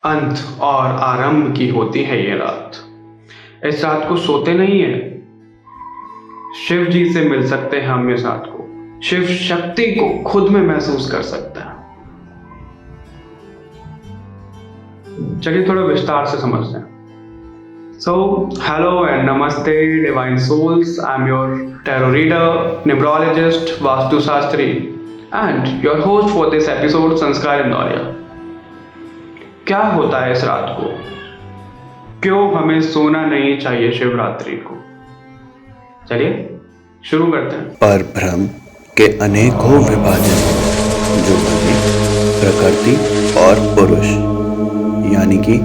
अंत और आरंभ की होती है ये रात। इस रात को सोते नहीं है, शिव जी से मिल सकते हैं हम इस रात को, शिव शक्ति को खुद में महसूस कर सकते हैं। चलिए थोड़ा विस्तार से समझते हैं। So, hello and namaste, divine souls. I'm your tarot reader, numerologist, Vastu Shastri, and your host for this episode, Sanskar Indauria. क्या होता है इस रात को? क्यों हमें सोना नहीं चाहिए शिवरात्रि को? चलिए शुरू करते हैं। पर भ्रम के अनेकों विभाजन जो बने प्रकृति और पुरुष यानी कि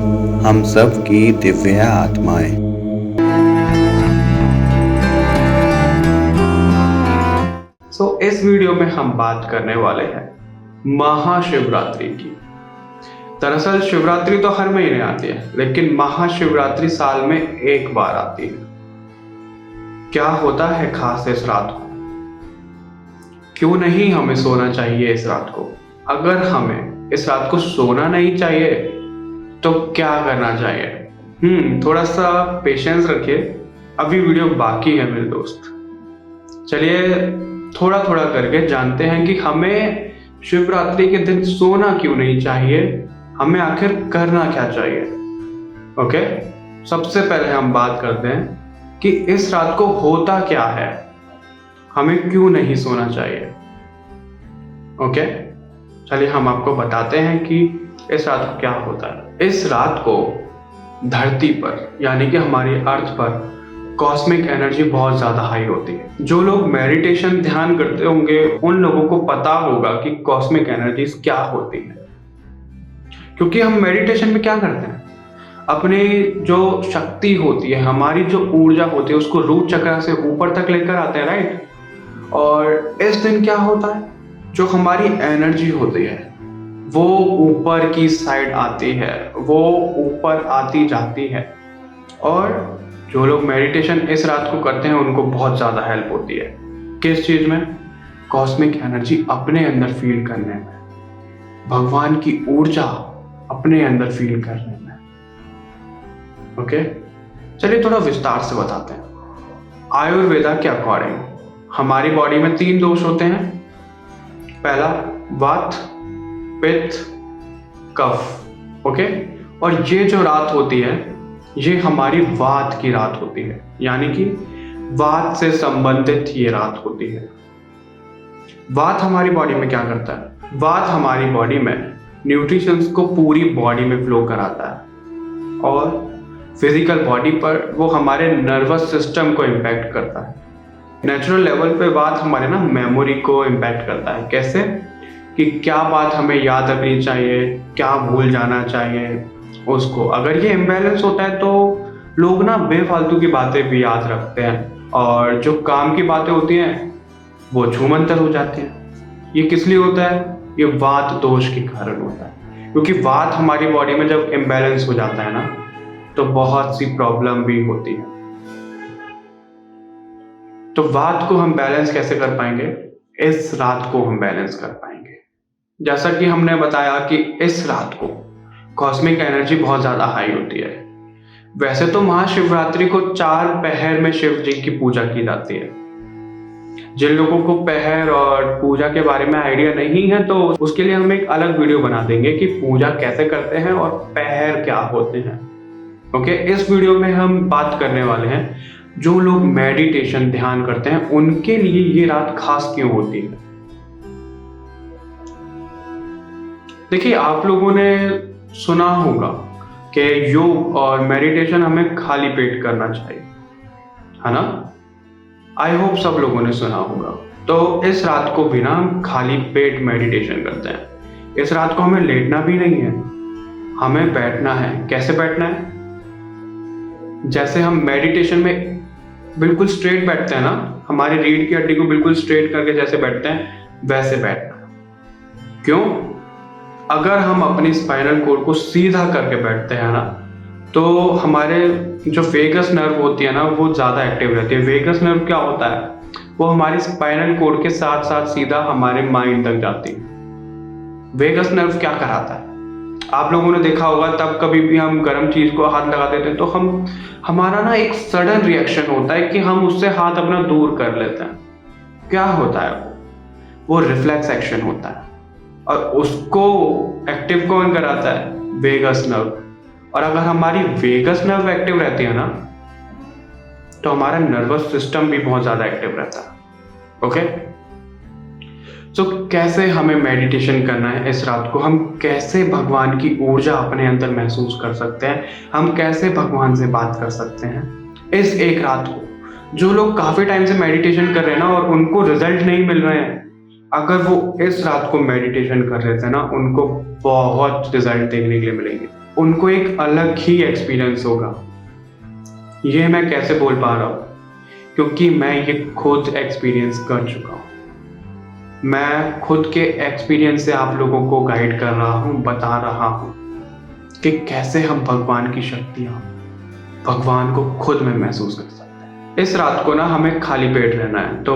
हम सब की दिव्य आत्माएं। इस वीडियो में हम बात करने वाले हैं महाशिवरात्रि की। दरअसल शिवरात्रि तो हर महीने आती है, लेकिन महाशिवरात्रि साल में एक बार आती है। क्या होता है खास इस रात को? क्यों नहीं हमें सोना चाहिए इस रात को? अगर हमें इस रात को सोना नहीं चाहिए तो क्या करना चाहिए? थोड़ा सा पेशेंस रखिए, अभी वीडियो बाकी है मेरे दोस्त। चलिए थोड़ा थोड़ा करके जानते हैं कि हमें शिवरात्रि के दिन सोना क्यों नहीं चाहिए, हमें आखिर करना क्या चाहिए। ओके, सबसे पहले हम बात करते हैं कि इस रात को होता क्या है, हमें क्यों नहीं सोना चाहिए। ओके, चलिए हम आपको बताते हैं कि इस रात को क्या होता है। इस रात को धरती पर यानी कि हमारी अर्थ पर कॉस्मिक एनर्जी बहुत ज्यादा हाई होती है। जो लोग मेडिटेशन ध्यान करते होंगे उन लोगों को पता होगा कि कॉस्मिक एनर्जीज क्या होती है, क्योंकि हम मेडिटेशन में क्या करते हैं, अपनी जो शक्ति होती है, हमारी जो ऊर्जा होती है, उसको रूट चक्र से ऊपर तक लेकर आते हैं, राइट। और इस दिन क्या होता है, जो हमारी एनर्जी होती है वो ऊपर की साइड आती है, वो ऊपर आती जाती है। और जो लोग मेडिटेशन इस रात को करते हैं उनको बहुत ज्यादा हेल्प होती है। किस चीज में? कॉस्मिक एनर्जी अपने अंदर फील करने में, भगवान की ऊर्जा अपने अंदर फील करने में। ओके, चलिए थोड़ा विस्तार से बताते हैं। आयुर्वेदा के अकॉर्डिंग हमारी बॉडी में 3 दोष होते हैं। पहला वात, पित्त, कफ। ओके, और ये जो रात होती है ये हमारी वात की रात होती है, यानी कि वात से संबंधित ये रात होती है। वात हमारी बॉडी में क्या करता है? वात हमारी बॉडी में न्यूट्रिशंस को पूरी बॉडी में फ्लो कराता है और फिजिकल बॉडी पर वो हमारे नर्वस सिस्टम को इम्पैक्ट करता है। नेचुरल लेवल पे बात हमारे मेमोरी को इम्पैक्ट करता है। कैसे? कि क्या बात हमें याद रखनी चाहिए, क्या भूल जाना चाहिए उसको। अगर ये इम्बैलेंस होता है तो लोग बेफालतू की बातें भी याद रखते हैं और जो काम की बातें होती हैं वो छूमंतर हो जाती हैं। ये किस लिए होता है? ये वात दोष के कारण होता है, क्योंकि वात हमारी बॉडी में जब इम्बैलेंस हो जाता है तो बहुत सी प्रॉब्लम भी होती है। तो वात को हम बैलेंस कैसे कर पाएंगे? इस रात को हम बैलेंस कर पाएंगे। जैसा कि हमने बताया कि इस रात को कॉस्मिक एनर्जी बहुत ज्यादा हाई होती है। वैसे तो महाशिवरात्रि को 4 पहर में शिव जी की पूजा की जाती है। जिन लोगों को पहर और पूजा के बारे में आइडिया नहीं है तो उसके लिए हम एक अलग वीडियो बना देंगे कि पूजा कैसे करते हैं और पहर क्या होते हैं। ओके, इस वीडियो में हम बात करने वाले हैं जो लोग मेडिटेशन ध्यान करते हैं उनके लिए ये रात खास क्यों होती है। देखिए, आप लोगों ने सुना होगा कि योग और मेडिटेशन हमें खाली पेट करना चाहिए, है ना? आई होप सब लोगों ने सुना होगा। तो इस रात को भी हम खाली पेट मेडिटेशन करते हैं। इस रात को हमें लेटना भी नहीं है, हमें बैठना है। कैसे बैठना है? जैसे हम मेडिटेशन में बिल्कुल स्ट्रेट बैठते हैं हमारी रीढ़ की हड्डी को बिल्कुल स्ट्रेट करके जैसे बैठते हैं वैसे बैठना है। क्यों? अगर हम अपनी स्पाइनल कोड को सीधा करके बैठते हैं तो हमारे जो वेगस नर्व होती है वो ज्यादा एक्टिव रहती है। वेगस नर्व क्या होता है? वो हमारी स्पाइनल कोड के साथ साथ सीधा हमारे माइंड तक जाती है। वेगस नर्व क्या कराता है? आप लोगों ने देखा होगा, तब कभी भी हम गर्म चीज को हाथ लगा देते हैं तो हमारा ना एक सडन रिएक्शन होता है कि हम उससे हाथ अपना दूर कर लेते हैं। क्या होता है वो रिफ्लेक्स एक्शन होता है, और उसको एक्टिव कौन कराता है? Vagus nerve. और अगर हमारी वेगस नर्व एक्टिव रहती है ना, तो हमारा नर्वस सिस्टम भी बहुत ज्यादा एक्टिव रहता है। ओके, तो कैसे हमें मेडिटेशन करना है इस रात को? हम कैसे भगवान की ऊर्जा अपने अंदर महसूस कर सकते हैं? हम कैसे भगवान से बात कर सकते हैं इस एक रात को? जो लोग काफी टाइम से मेडिटेशन कर रहे हैं ना और उनको रिजल्ट नहीं मिल रहे हैं, अगर वो इस रात को मेडिटेशन कर लेते हैं ना, उनको बहुत रिजल्ट देखने के लिए मिलेंगे। उनको एक अलग ही एक्सपीरियंस होगा। ये मैं कैसे बोल पा रहा हूँ? क्योंकि मैं ये खुद एक्सपीरियंस कर चुका हूँ। मैं खुद के एक्सपीरियंस से आप लोगों को गाइड कर रहा हूँ, बता रहा हूँ कि कैसे हम भगवान की शक्तियाँ, भगवान को खुद में महसूस कर सकते हैं। इस रात को ना हमें खाली पेट रहना है। तो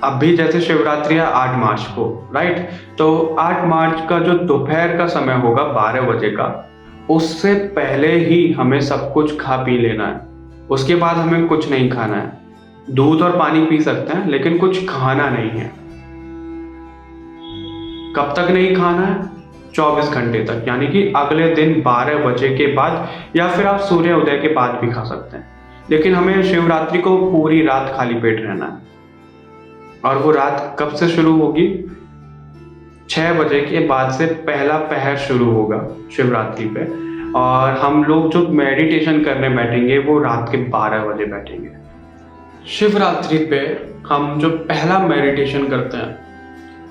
अभी जैसे शिवरात्रि है 8 मार्च को, राइट? तो 8 मार्च का जो दोपहर का समय होगा 12 बजे का, उससे पहले ही हमें सब कुछ खा पी लेना है। उसके बाद हमें कुछ नहीं खाना है। दूध और पानी पी सकते हैं, लेकिन कुछ खाना नहीं है। कब तक नहीं खाना है? 24 घंटे तक, यानी कि अगले दिन 12 बजे के बाद, या फिर आप सूर्य उदय के बाद भी खा सकते हैं। लेकिन हमें शिवरात्रि को पूरी रात खाली पेट रहना है। और वो रात कब से शुरू होगी? 6 बजे के बाद से पहला पहर शुरू होगा शिवरात्रि पे। और हम लोग जो मेडिटेशन करने बैठेंगे वो रात के 12 बजे बैठेंगे। शिवरात्रि पे हम जो पहला मेडिटेशन करते हैं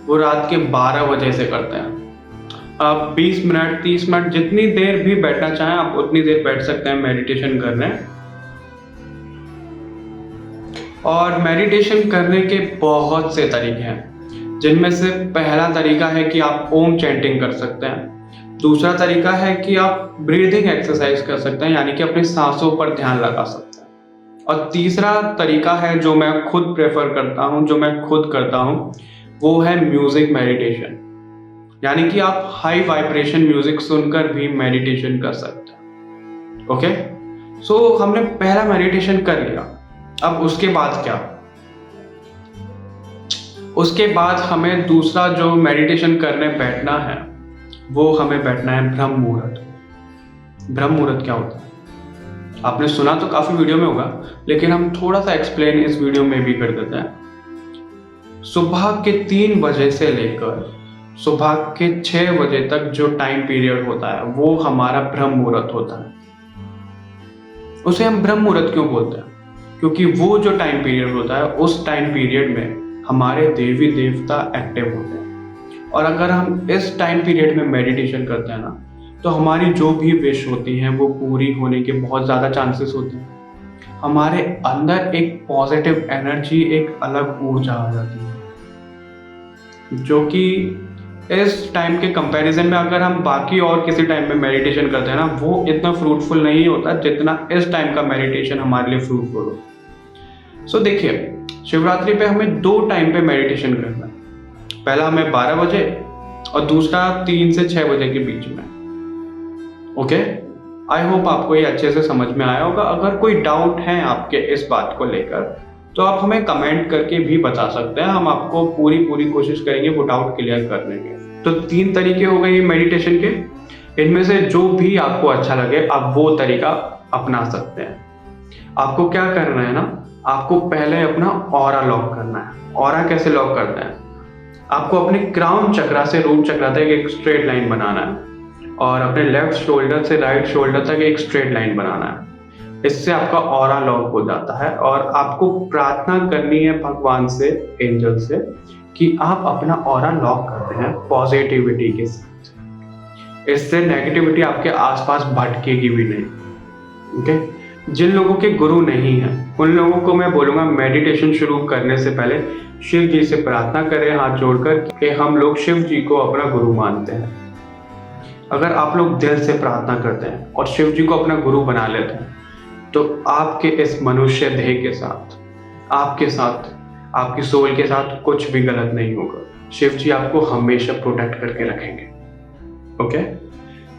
वो रात के 12 बजे से करते हैं। आप 20 मिनट 30 मिनट जितनी देर भी बैठना चाहें आप उतनी देर बैठ सकते हैं मेडिटेशन करने। और मेडिटेशन करने के बहुत से तरीके हैं, जिनमें से पहला तरीका है कि आप ओम चैंटिंग कर सकते हैं। दूसरा तरीका है कि आप ब्रीदिंग एक्सरसाइज कर सकते हैं, यानी कि अपनी सांसों पर ध्यान लगा सकते हैं। और तीसरा तरीका है जो मैं खुद प्रेफर करता हूँ, जो मैं खुद करता हूँ, वो है म्यूजिक मेडिटेशन, यानी कि आप हाई वाइब्रेशन म्यूजिक सुनकर भी मेडिटेशन कर सकते हैं। ओके, सो हमने पहला मेडिटेशन कर लिया। अब उसके बाद क्या? उसके बाद हमें दूसरा जो मेडिटेशन करने बैठना है वो हमें बैठना है ब्रह्म मुहूर्त। ब्रह्म मुहूर्त क्या होता है? आपने सुना तो काफी वीडियो में होगा, लेकिन हम थोड़ा सा एक्सप्लेन इस वीडियो में भी कर देते हैं। सुबह के 3 बजे से लेकर सुबह के 6 बजे तक जो टाइम पीरियड होता है वो हमारा ब्रह्म मुहूर्त होता है। उसे हम ब्रह्म मुहूर्त क्यों बोलते हैं? क्योंकि वो जो टाइम पीरियड होता है, उस टाइम पीरियड में हमारे देवी देवता एक्टिव होते हैं। और अगर हम इस टाइम पीरियड में मेडिटेशन करते हैं ना, तो हमारी जो भी विश होती हैं वो पूरी होने के बहुत ज़्यादा चांसेस होते हैं। हमारे अंदर एक पॉजिटिव एनर्जी, एक अलग ऊर्जा आ जाती है, जो कि इस टाइम के कंपैरिजन में अगर हम बाकी और किसी टाइम में मेडिटेशन करते हैं ना, वो इतना फ्रूटफुल नहीं होता जितना इस टाइम का मेडिटेशन हमारे लिए फ्रूटफुल हो। सो देखिए, शिवरात्रि पे हमें 2 टाइम पे मेडिटेशन करना है। पहला हमें 12 बजे और दूसरा 3 से 6 बजे के बीच में। ओके, आई होप आपको ये अच्छे से समझ में आया होगा। अगर कोई डाउट है आपके इस बात को लेकर, तो आप हमें कमेंट करके भी बता सकते हैं। हम आपको पूरी कोशिश करेंगे वो डाउट क्लियर करने के। तो 3 तरीके हो गए मेडिटेशन के। इनमें से जो भी आपको अच्छा लगे आप वो तरीका अपना सकते हैं। आपको क्या करना है ना, आपको पहले अपना ऑरा लॉक करना है। ऑरा कैसे लॉक करते हैं? आपको अपने क्राउन चक्रा से रूट चक्रा तक एक स्ट्रेट लाइन बनाना है, और अपने लेफ्ट शोल्डर से राइट शोल्डर तक एक स्ट्रेट लाइन बनाना है। इससे आपका ऑरा लॉक हो जाता है। और आपको प्रार्थना करनी है भगवान से, एंजल से, कि आप अपना ऑरा लॉक करते हैं पॉजिटिविटी के साथ। इससे नेगेटिविटी आपके आसपास भटकेगी भी नहीं। ओके, जिन लोगों के गुरु नहीं हैं उन लोगों को मैं बोलूंगा मेडिटेशन शुरू करने से पहले शिव जी से प्रार्थना करें हाथ जोड़कर कि हम लोग शिव जी को अपना गुरु मानते हैं। अगर आप लोग दिल से प्रार्थना करते हैं और शिव जी को अपना गुरु बना लेते हैं, तो आपके इस मनुष्य देह के साथ, आपके साथ, आपकी सोल के साथ कुछ भी गलत नहीं होगा। शिव जी आपको हमेशा प्रोटेक्ट करके रखेंगे। ओके,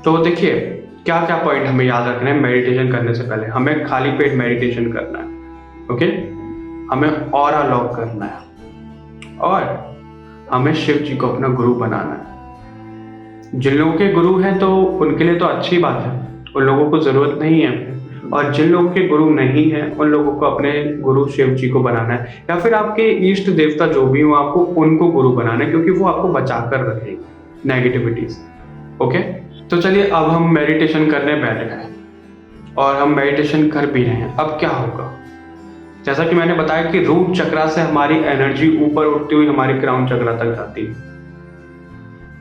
तो देखिए क्या क्या पॉइंट हमें याद रखना है मेडिटेशन करने से पहले। हमें खाली पेट मेडिटेशन करना है, ओके। हमें ऑरा लॉक करना है और हमें शिव जी को अपना गुरु बनाना है। जिन लोगों के गुरु हैं तो उनके लिए तो अच्छी बात है, उन लोगों को ज़रूरत नहीं है। और जिन लोगों के गुरु नहीं हैं उन लोगों को अपने गुरु शिव जी को बनाना है, या फिर आपके इष्ट देवता जो भी हो आपको उनको गुरु बनाना है, क्योंकि वो आपको बचा कर रखेंगे नेगेटिविटी से, ओके। तो चलिए अब हम मेडिटेशन करने बैठ गए और हम मेडिटेशन कर भी रहे हैं। अब क्या होगा, जैसा कि मैंने बताया कि रूट चक्रा से हमारी एनर्जी ऊपर उठती हुई हमारी क्राउन चक्रा तक जाती है।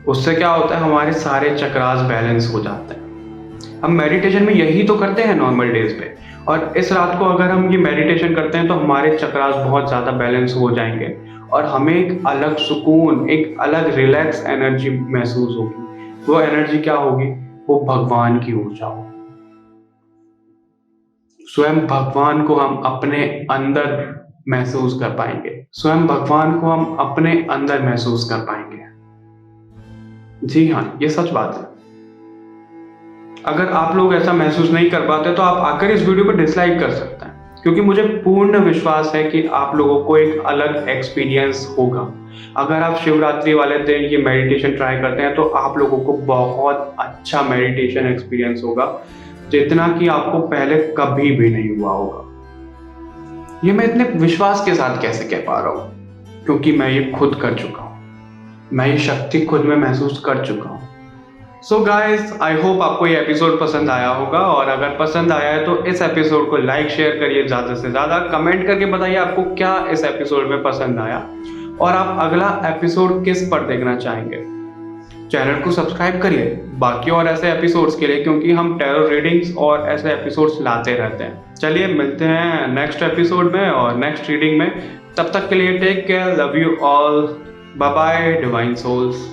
उससे क्या होता है, हमारे सारे चक्रास बैलेंस हो जाते हैं। हम मेडिटेशन में यही तो करते हैं नॉर्मल डेज पे, और इस रात को अगर हम ये मेडिटेशन करते हैं तो हमारे चक्रास बहुत ज़्यादा बैलेंस हो जाएंगे और हमें एक अलग सुकून, एक अलग रिलैक्स एनर्जी महसूस होगी। वो एनर्जी क्या होगी, वो भगवान की ऊर्जा होगी। स्वयं भगवान को हम अपने अंदर महसूस कर पाएंगे, स्वयं भगवान को हम अपने अंदर महसूस कर पाएंगे। जी हाँ, ये सच बात है। अगर आप लोग ऐसा महसूस नहीं कर पाते तो आप आकर इस वीडियो को डिसलाइक कर सकते हैं, क्योंकि मुझे पूर्ण विश्वास है कि आप लोगों को एक अलग एक्सपीरियंस होगा। अगर आप शिवरात्रि वाले दिन ये मेडिटेशन ट्राई करते हैं तो आप लोगों को बहुत अच्छा मेडिटेशन एक्सपीरियंस होगा, जितना कि आपको पहले कभी भी नहीं हुआ होगा। ये मैं इतने विश्वास के साथ कैसे कह पा रहा हूँ, क्योंकि मैं ये खुद कर चुका हूँ, मैं ये शक्ति खुद में महसूस कर चुका हूँ। सो गाइज, आई होप आपको ये एपिसोड पसंद आया होगा, और अगर पसंद आया है तो इस एपिसोड को लाइक शेयर करिए, ज़्यादा से ज़्यादा कमेंट करके बताइए आपको क्या इस एपिसोड में पसंद आया और आप अगला एपिसोड किस पर देखना चाहेंगे। चैनल को सब्सक्राइब करिए बाकी और ऐसे एपिसोड्स के लिए, क्योंकि हम टैरो रीडिंग्स और ऐसे एपिसोड्स लाते रहते हैं। चलिए मिलते हैं नेक्स्ट एपिसोड में और नेक्स्ट रीडिंग में। तब तक के लिए take care, love you all, bye bye divine souls.